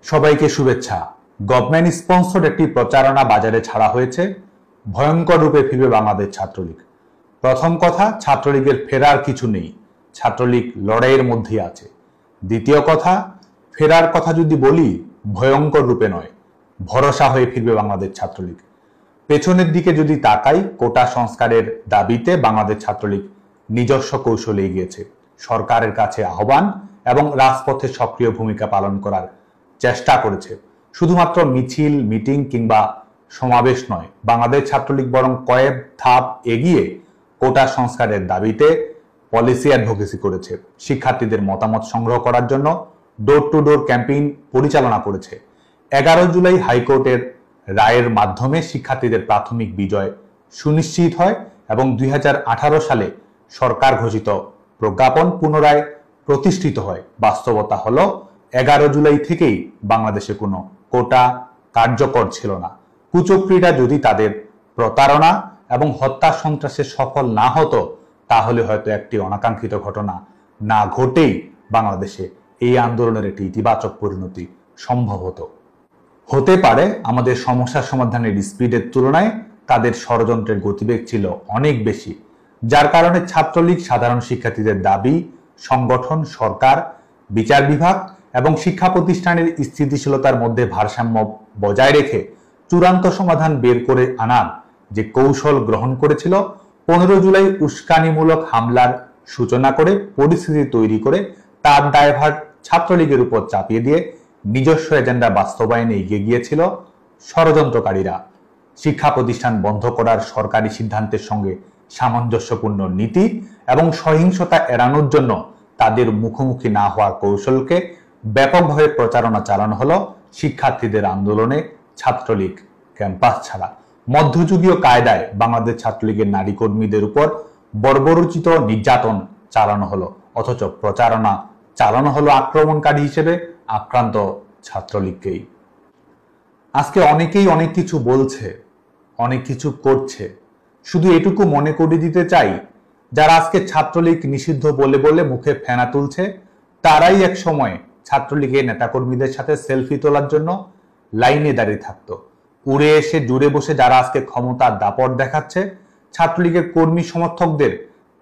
সবাইকে শুভেচ্ছা। Government sponsored একটি প্রচারণা বাজারে ছাড়া হয়েছে। ভয়ঙ্কর রূপে ফিরবে বাংলাদেশ ছাত্রলীগ। প্রথম কথা, ছাত্রলীগের ফেরার কিছু নেই, ছাত্রলীগ লড়াইয়ের মধ্যেই আছে। দ্বিতীয় কথা, ফেরার কথা যদি বলি, ভয়ঙ্কর রূপে নয়, ভরসা হয়ে ফিরবে বাংলাদেশ ছাত্রলীগ। পেছনের দিকে যদি তাকাই, কোটা সংস্কারের দাবিতে বাংলাদেশ ছাত্রলীগ নিজস্ব কৌশলে এগিয়েছে। সরকারের কাছে আহ্বান এবং রাজপথে সক্রিয় ভূমিকা পালন করার চেষ্টা করেছে। শুধুমাত্র মিছিল, মিটিং কিংবা সমাবেশ নয়, বাংলাদেশ ছাত্রলীগ বরং কয়েক ধাপ এগিয়ে কোটা সংস্কারের দাবিতে পলিসি অ্যাডভোকেসি করেছে। শিক্ষার্থীদের মতামত সংগ্রহ করার জন্য ডোর টু ডোর ক্যাম্পেইন পরিচালনা করেছে। 11 জুলাই হাইকোর্টের রায়ের মাধ্যমে শিক্ষার্থীদের প্রাথমিক বিজয় সুনিশ্চিত হয় এবং 2018 সালে সরকার ঘোষিত প্রজ্ঞাপন পুনরায় প্রতিষ্ঠিত হয়। বাস্তবতা হলো 11 জুলাই থেকেই বাংলাদেশে কোনো কোটা কার্যকর ছিল না। কুচক্রীরা যদি তাদের প্রতারণা এবং হত্যা সন্ত্রাসে সফল না হতো, তাহলে হয়তো একটি অনাকাঙ্ক্ষিত ঘটনা না ঘটেই বাংলাদেশে এই আন্দোলনের একটি ইতিবাচক পরিণতি সম্ভব হতে পারে। আমাদের সমস্যার সমাধানের স্পিডের তুলনায় তাদের ষড়যন্ত্রের গতিবেগ ছিল অনেক বেশি, যার কারণে ছাত্রলীগ সাধারণ শিক্ষার্থীদের দাবি, সংগঠন, সরকার, বিচার বিভাগ এবং শিক্ষা প্রতিষ্ঠানের স্থিতিশীলতার মধ্যে ভারসাম্য বজায় রেখে চূড়ান্ত সমাধান বের করে আনার যে কৌশল গ্রহণ করেছিল, 15 জুলাই উস্কানিমূলক হামলার সূচনা করে পরিস্থিতি তৈরি করে তার দায়ভার ছাত্রলীগের উপর চাপিয়ে দিয়ে নিজস্ব এজেন্ডা বাস্তবায়নে এগিয়ে গিয়েছিল ষড়যন্ত্রকারীরা। শিক্ষা প্রতিষ্ঠান বন্ধ করার সরকারি সিদ্ধান্তের সঙ্গে সামঞ্জস্যপূর্ণ নীতি এবং সহিংসতা এড়ানোর জন্য তাদের মুখোমুখি না হওয়ার কৌশলকে ব্যাপকভাবে প্রচারণা চালানো হলো শিক্ষার্থীদের আন্দোলনে ছাত্রলীগ ক্যাম্পাস ছাড়া। মধ্যযুগীয় কায়দায় বাংলাদেশ ছাত্রলীগের নারী কর্মীদের উপর বর্বরোচিত নির্যাতন চালানো হলো, অথচ প্রচারণা চালানো হলো আক্রমণকারী হিসেবে আক্রান্ত ছাত্রলীগকেই। আজকে অনেকেই অনেক কিছু বলছে, অনেক কিছু করছে। শুধু এটুকু মনে করিয়ে দিতে চাই, যারা আজকে ছাত্রলীগ নিষিদ্ধ বলে বলে মুখে ফেনা তুলছে, তারাই এক সময় ছাত্রলীগের নেতাকর্মীদের সাথে সেলফি তোলার জন্য লাইনে দাঁড়িয়ে থাকতো। উড়ে এসে জুড়ে বসে যারা আজকে ক্ষমতার দাপট দেখাচ্ছে, ছাত্রলীগের কর্মী সমর্থকদের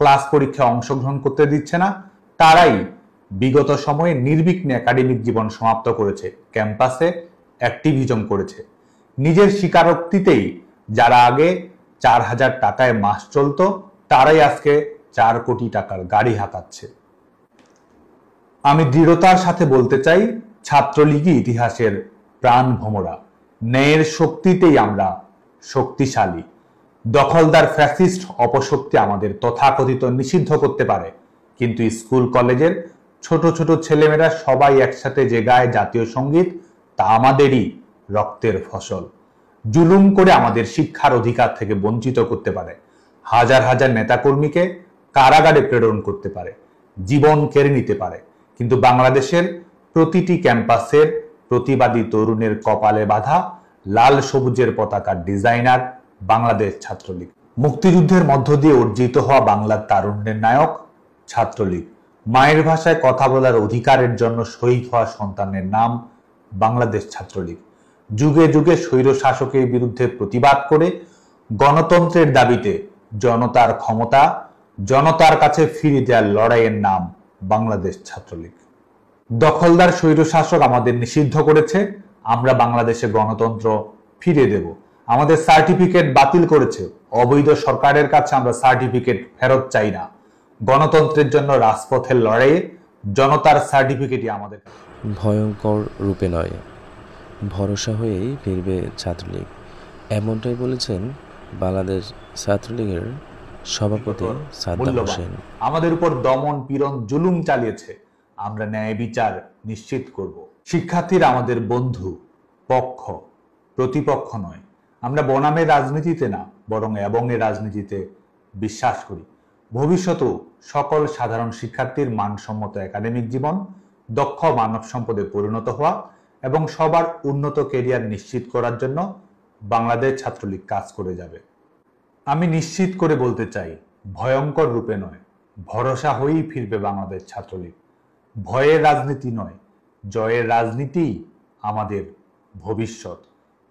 ক্লাস পরীক্ষায় অংশগ্রহণ করতে দিচ্ছে না, তারাই বিগত সময়ে নির্বিঘ্নে একাডেমিক জীবন সমাপ্ত করেছে, ক্যাম্পাসে অ্যাক্টিভিজম করেছে। নিজের স্বীকারোক্তিতেই যারা আগে 4000 টাকায় মাস চলতো, তারাই আজকে 4 কোটি টাকার গাড়ি হাঁকাচ্ছে। আমি দৃঢ়তার সাথে বলতে চাই, ছাত্রলীগই ইতিহাসের প্রাণ ভোমরা। ন্যায়ের শক্তিতেই আমরা শক্তিশালী। দখলদার ফ্যাসিস্ট অপশক্তি আমাদের তথাকথিত নিষিদ্ধ করতে পারে, কিন্তু স্কুল কলেজের ছোট ছোট ছেলেমেয়েরা সবাই একসাথে যে গায় জাতীয় সঙ্গীত, তা আমাদেরই রক্তের ফসল। জুলুম করে আমাদের শিক্ষার অধিকার থেকে বঞ্চিত করতে পারে, হাজার হাজার নেতাকর্মীকে কারাগারে প্রেরণ করতে পারে, জীবন কেড়ে নিতে পারে, কিন্তু বাংলাদেশের প্রতিটি ক্যাম্পাসের প্রতিবাদী তরুণের কপালে বাঁধা লাল সবুজের পতাকার ডিজাইনার বাংলাদেশ ছাত্রলীগ। মুক্তিযুদ্ধের মধ্য দিয়ে অর্জিত হওয়া বাংলার তারুণ্যের নায়ক ছাত্রলীগ। মায়ের ভাষায় কথা বলার অধিকারের জন্য শহীদ হওয়া সন্তানের নাম বাংলাদেশ ছাত্রলীগ। যুগে যুগে স্বৈর শাসকের বিরুদ্ধে প্রতিবাদ করে গণতন্ত্রের দাবিতে জনতার ক্ষমতা জনতার কাছে ফিরিয়ে দেওয়ার লড়াইয়ের নাম বাংলাদেশ ছাত্রলীগ। দখলদার স্বৈর শাসক আমাদের নিষিদ্ধ করেছে, আমরা বাংলাদেশে গণতন্ত্র ফিরিয়ে দেব। আমাদের সার্টিফিকেট বাতিল করেছে, অবৈধ সরকারের কাছে আমরা সার্টিফিকেট ফেরত চাই না। গণতন্ত্রের জন্য রাজপথের লড়াইয়ে জনতার সার্টিফিকেটই আমাদের। ভয়ঙ্কর রূপে নয়, ভরসা হয়েই ফিরবে ছাত্রলীগ, এমনটাই বলেছেন বাংলাদেশ ছাত্রলীগের সভাপতি সাদ্দাম হোসেন। আমাদের উপর দমন পীড়ন জুলুম চালিয়েছে, আমরা ন্যায় বিচার নিশ্চিত করব। শিক্ষার্থীরা আমাদের বন্ধু, পক্ষ, প্রতিপক্ষ নয়। আমরা বনামের রাজনীতিতে না, বরং এবংয়ের রাজনীতিতে বিশ্বাস করি। ভবিষ্যতেও সকল সাধারণ শিক্ষার্থীর মানসম্মত একাডেমিক জীবন, দক্ষ মানব সম্পদে পরিণত হওয়া এবং সবার উন্নত ক্যারিয়ার নিশ্চিত করার জন্য বাংলাদেশ ছাত্রলীগ কাজ করে যাবে। আমি নিশ্চিত করে বলতে চাই, ভয়ঙ্কর রূপে নয়, ভরসা হয়েই ফিরবে বাংলাদেশ ছাত্রলীগ। ভয়ের রাজনীতি নয়, জয়ের রাজনীতি আমাদের ভবিষ্যৎ।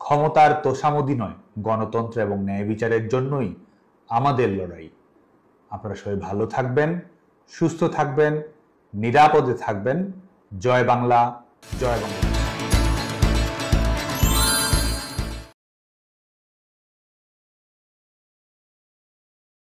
ক্ষমতার তোষামোদী নয়, গণতন্ত্র এবং ন্যায় বিচারের জন্যই আমাদের লড়াই। আপনারা সবাই ভালো থাকবেন, সুস্থ থাকবেন, নিরাপদে থাকবেন। জয় বাংলা, জয় বাংলা।